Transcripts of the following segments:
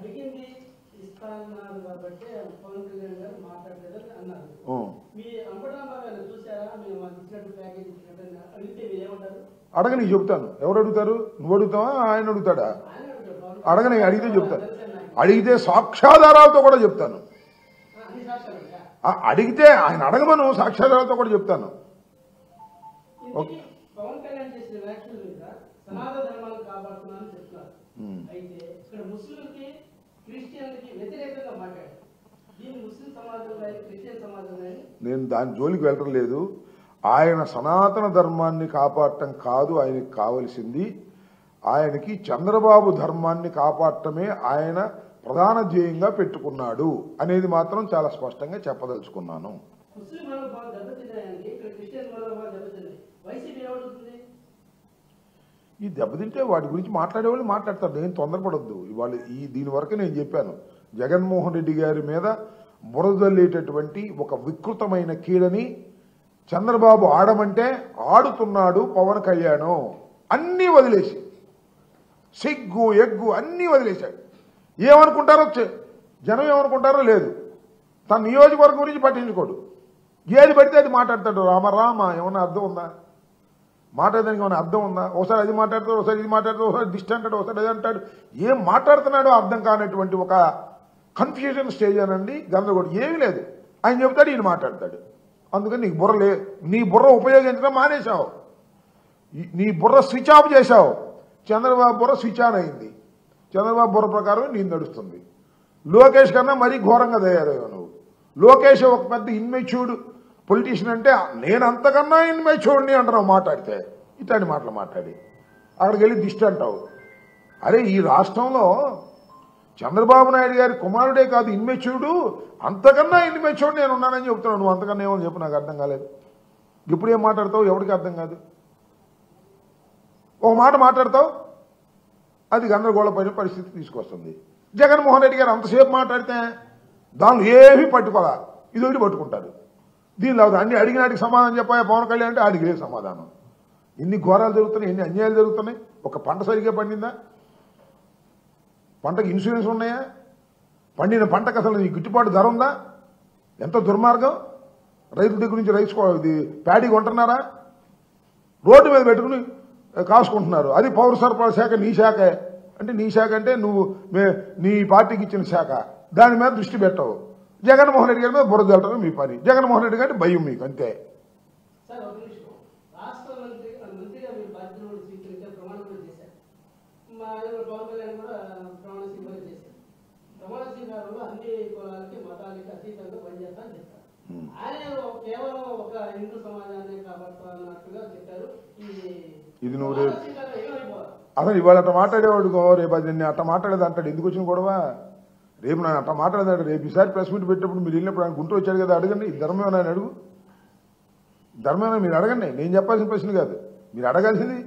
అడిగింది ఇస్తానన్నారు కాబట్టి పవన్ కళ్యాణ్ గారు మాట్లాడలేదని అన్నారు. మీ అంబటరాంబాబు గారు చూసారా మేము ఇచ్చినట్టు ప్యాకేజ్ ఇచ్చినట్టు అడిగితే మీరు ఏమంటారు? అడగని చెప్తాను. ఎవరు అడుగుతారు? నువ్వు అడుగుతావా ఆయన అడుగుతాడా? అడగని అడిగితే చెప్తాను. అడిగితే సాక్ష్యాధారాలతో కూడా చెప్తాను. అడిగితే ఆయన అడగమను, సాక్ష్యాధారాలతో కూడా చెప్తాను. పవన్ కళ్యాణ్ చేసిన వ్యాఖ్యల మీద సనాతన ధర్మాన్ని కాపాడుతున్నానని చెప్తున్నారు. అయితే ఇక్కడ ముస్లింకి క్రిస్టియన్లకి వ్యతిరేకంగా మాట్లాడారు. దీన్ని ముస్లిం సమాజంలో క్రిస్టియన్ సమాజంలో నేను దాని జోలికి వెళ్ళడం లేదు. ఆయన సనాతన ధర్మాన్ని కాపాడటం కాదు ఆయనకి కావలసింది. ఆయనకి చంద్రబాబు ధర్మాన్ని కాపాడటమే ఆయన ప్రధాన ధ్యేయంగా పెట్టుకున్నాడు అనేది మాత్రం చాలా స్పష్టంగా చెప్పదలుచుకున్నాను. ముస్లిం మనోభావాలు దెబ్బతిన్నాయండి, ఇక్కడ క్రిస్టియన్ మనోభావాలు దెబ్బతిన్నాయి. వైసీపీ ఏమవుతుంది? ఈ దెబ్బతింటే వాటి గురించి మాట్లాడేవాళ్ళు మాట్లాడతారు. నేను తొందరపడొద్దు. ఇవాళ దీని వరకు నేను చెప్పాను. జగన్మోహన్ రెడ్డి గారి మీద బురదల్లేటటువంటి ఒక వికృతమైన కీడని చంద్రబాబు ఆడమంటే ఆడుతున్నాడు పవన్ కళ్యాణ్. అన్నీ వదిలేసి సిగ్గు ఎగ్గు అన్నీ వదిలేశాడు. ఏమనుకుంటారో జనం ఏమనుకుంటారో లేదు. తన నియోజకవర్గం గురించి పట్టించుకోడు. ఏది పడితే అది మాట్లాడతాడు. రామ ఏమన్నా అర్థం ఉందా? మాట్లాడడానికి ఏమైనా అర్థం ఉందా? ఒకసారి అది మాట్లాడతాడు, ఒకసారి ఇది మాట్లాడతాడు, ఒకసారి దిష్టి అంటాడు, ఒకసారి అది అంటాడు. ఏం మాట్లాడుతున్నాడో అర్థం కానటువంటి ఒక కన్ఫ్యూజన్ స్టేజ్ అనండి, గందరగోళం ఏమీ లేదు. ఆయన చెబుతాడు, ఈయన మాట్లాడతాడు. అందుకని నీకు బుర్ర నీ బుర్ర ఉపయోగించడం మానేశావు. నీ బుర్ర స్విచ్ ఆఫ్ చేశావు. చంద్రబాబు బుర్ర స్విచ్ ఆన్ అయింది. చంద్రబాబు బుర్ర ప్రకారం నేను నడుస్తుంది. లోకేష్ కన్నా మరీ ఘోరంగా తయారయ్యావు నువ్వు. లోకేష్ ఒక పెద్ద ఇన్మెచ్యూర్డ్ పొలిటీషియన్ అంటే నేను అంతకన్నా ఇన్మెచ్యూర్డ్ని అంటున్నావు మాట్లాడితే. ఇట్లాంటి మాటలు మాట్లాడి అక్కడికి వెళ్ళి దిష్టి అంటావు. అరే ఈ రాష్ట్రంలో చంద్రబాబు నాయుడు గారి కుమారుడే కాదు ఇన్మెచ్యూర్డు, అంతకన్నా ఇన్మెచ్యూర్డ్ నేను ఉన్నానని చెప్తున్నాను. నువ్వు అంతకన్నా ఏమని చెప్పు, నాకు అర్థం కాలేదు. ఇప్పుడు ఏం మాట్లాడతావు ఎవరికి అర్థం కాదు. ఒక మాట మాట్లాడతావు, అది గందరగోళమైన పరిస్థితి తీసుకొస్తుంది. జగన్మోహన్ రెడ్డి గారు అంతసేపు మాట్లాడితే దానిలో ఏమీ పట్టుకోరా, ఇది ఒకటి పట్టుకుంటారు. దీనిలో అన్ని అడిగినాటికి సమాధానం చెప్పాయా పవన్ కళ్యాణ్ అంటే అడిగే సమాధానం. ఎన్ని ఘోరాలు జరుగుతున్నాయి, ఎన్ని అన్యాయాలు జరుగుతున్నాయి. ఒక పంట సరిగ్గా పండిందా? పంటకు ఇన్సూరెన్స్ ఉన్నాయా? పండిన పంటకు అసలు ఈ గిట్టుబాటు ధర ఉందా? ఎంత దుర్మార్గం. రైతుల దగ్గర నుంచి ఇది ప్యాడీ కొంటున్నారా? రోడ్డు మీద పెట్టుకుని కాసుకుంటున్నారు. అది పౌర సరఫరా శాఖ నీ శాఖే అంటే, నీ శాఖ అంటే నువ్వు నీ పార్టీకి ఇచ్చిన శాఖ, దాని మీద దృష్టి పెట్టవు. జగన్మోహన్ రెడ్డి గారి మీద బురద జల్లటమే మీ పని. జగన్మోహన్ రెడ్డి గారి భయం మీకు, అంతే. ఇది నువ్వు రేపు అసలు ఇవాళ అట్లా మాట్లాడేవాడుకో, రేపు అది నేను అట్లా మాట్లాడేది అంటాడు. ఎందుకు వచ్చిన గొడవ? రేపు నేను అట్లా మాట్లాడేదాడు. రేపు ఈసారి ప్రెస్ మీట్ పెట్టినప్పుడు మీరు వెళ్ళినప్పుడు ఆయన గుంటూ వచ్చాడు కదా, అడగండి. ధర్మమేనా అని అడుగు. ధర్మమేనా మీరు అడగండి. నేను చెప్పాల్సిన ప్రశ్న కాదు. మీరు అడగాల్సింది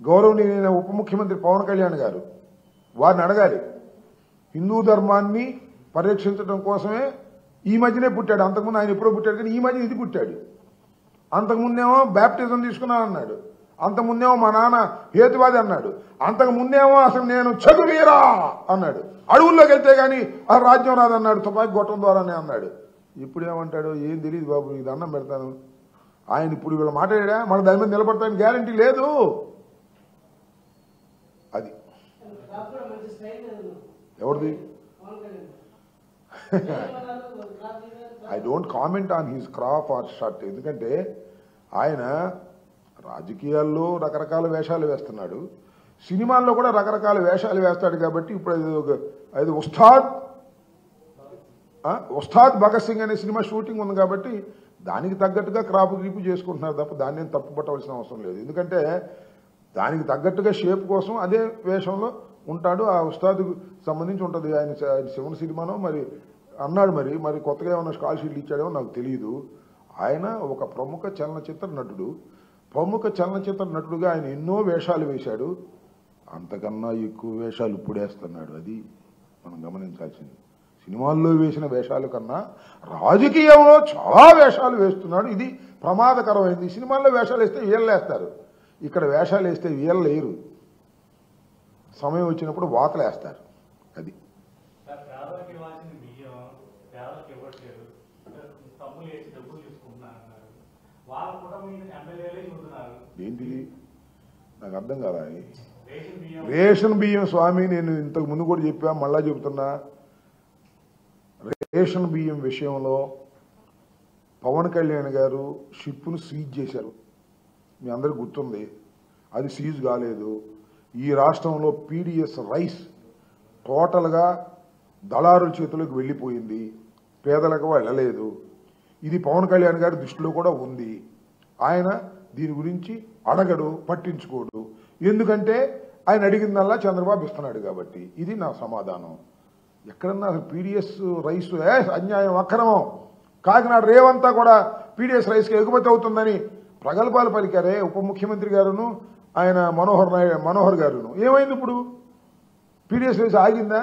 గౌరవనీయ ఉప ముఖ్యమంత్రి పవన్ కళ్యాణ్ గారు. వారిని అడగాలి. హిందూ ధర్మాన్ని పరిరక్షించడం కోసమే ఈ మధ్యనే పుట్టాడు. అంతకుముందు ఆయన ఎప్పుడో పుట్టాడు, కానీ ఈ మధ్య ఇది పుట్టాడు. అంతకుముందేమో బ్యాప్టిజం తీసుకున్నానన్నాడు. అంతకుముందేమో మా నాన్న హేతువాది అన్నాడు. అంతకుముందేమో అసలు నేను చదువురా అన్నాడు. అడవుల్లోకి వెళ్తే గానీ ఆ రాజ్యం రాదన్నాడు, తుపాకి గొట్టం ద్వారానే అన్నాడు. ఇప్పుడు ఏమంటాడు ఏం తెలియదు బాబు, నీకు దండం పెడతాను. ఆయన ఇప్పుడు వీళ్ళు మాట్లాడా, మన దాని మీద నిలబడతానికి గ్యారంటీ లేదు. అది ఎవరిది? I don't comment on his crop or shirt. ఎందుకంటే ఆయన రాజకీయాల్లో రకరకాల వేషాలు వేస్తున్నాడు, సినిమాల్లో కూడా రకరకాల వేషాలు వేస్తాడు. కాబట్టి ఇప్పుడు అది ఉస్తాద్ భగత్ సింగ్ అనే సినిమా షూటింగ్ ఉంది కాబట్టి దానికి తగ్గట్టుగా క్రాపు గ్రీపు చేసుకుంటున్నారు తప్ప దాన్ని నేను తప్పు పట్టవలసిన అవసరం లేదు. ఎందుకంటే దానికి తగ్గట్టుగా షేప్ కోసం అదే వేషంలో ఉంటాడు. ఆ ఉస్తాద్కు సంబంధించి ఉంటుంది. ఆయన శివన్ సినిమానో మరి అన్నాడు. మరి కొత్తగా ఏమైనా స్కాలర్షిప్లు ఇచ్చాడేమో నాకు తెలియదు. ఆయన ఒక ప్రముఖ చలనచిత్ర నటుడు. ప్రముఖ చలనచిత్ర నటుడుగా ఆయన ఎన్నో వేషాలు వేశాడు. అంతకన్నా ఎక్కువ వేషాలు ఇప్పుడు వేస్తున్నాడు. అది మనం గమనించాల్సింది. సినిమాల్లో వేసిన వేషాల కన్నా రాజకీయంలో చాలా వేషాలు వేస్తున్నాడు. ఇది ప్రమాదకరమైంది. సినిమాల్లో వేషాలు వేస్తే వీళ్ళు వేస్తారు, ఇక్కడ వేషాలు వేస్తే వీళ్ళు లేరు. సమయం వచ్చినప్పుడు వాతలేస్తారు. అది వాళ్ళ కుటుంబం ఎమ్మెల్యేలే చూస్తున్నారు. ఏంటిది నాకు అర్థం కాదా? రేషన్ బియ్యం రేషన్ బియ్యం స్వామి, నేను ఇంతకు ముందు కూడా చెప్పా, మళ్ళా చెబుతున్నా. రేషన్ బియ్యం విషయంలో పవన్ కళ్యాణ్ గారు షిప్ను సీజ్ చేశారు, మీ అందరికి గుర్తుంది. అది సీజ్ కాలేదు. ఈ రాష్ట్రంలో పీడిఎస్ రైస్ టోటల్గా దళారుల చేతులకు వెళ్ళిపోయింది, పేదలకు వెళ్ళలేదు. ఇది పవన్ కళ్యాణ్ గారి దృష్టిలో కూడా ఉంది. ఆయన దీని గురించి అడగడు, పట్టించుకోడు. ఎందుకంటే ఆయన అడిగిందల్లా చంద్రబాబు ఇస్తున్నాడు కాబట్టి. ఇది నా సమాధానం. ఎక్కడన్నా అసలు పీడిఎస్ రైస్ అన్యాయం, అక్రమం. కాకినాడ రేవంతా కూడా పీడిఎస్ రైస్కి ఎగుమతి అవుతుందని ప్రగల్భాలు పలికారే ఉప ముఖ్యమంత్రి గారును, ఆయన మనోహర్ గారును. ఏమైంది ఇప్పుడు? పీడిఎస్ రైస్ ఆగిందా?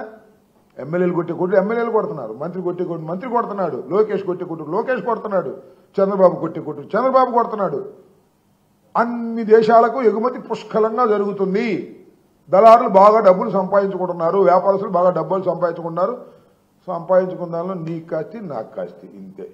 ఎమ్మెల్యేలు కొట్టే కొట్టు ఎమ్మెల్యేలు కొడుతున్నారు, మంత్రి కొట్టే కొట్టు మంత్రి కొడుతున్నాడు, లోకేష్ కొట్టే కొట్టు లోకేష్ కొడుతున్నాడు, చంద్రబాబు కొట్టే కొట్టు చంద్రబాబు కొడుతున్నాడు. అన్ని దేశాలకు ఎగుమతి పుష్కలంగా జరుగుతుంది. దళారులు బాగా డబ్బులు సంపాదించుకుంటున్నారు, వ్యాపారస్తులు బాగా డబ్బులు సంపాదించుకున్నారు. సంపాదించుకున్న దానిలో నీకు కాస్తి నాకు కాస్తి, ఇంతే.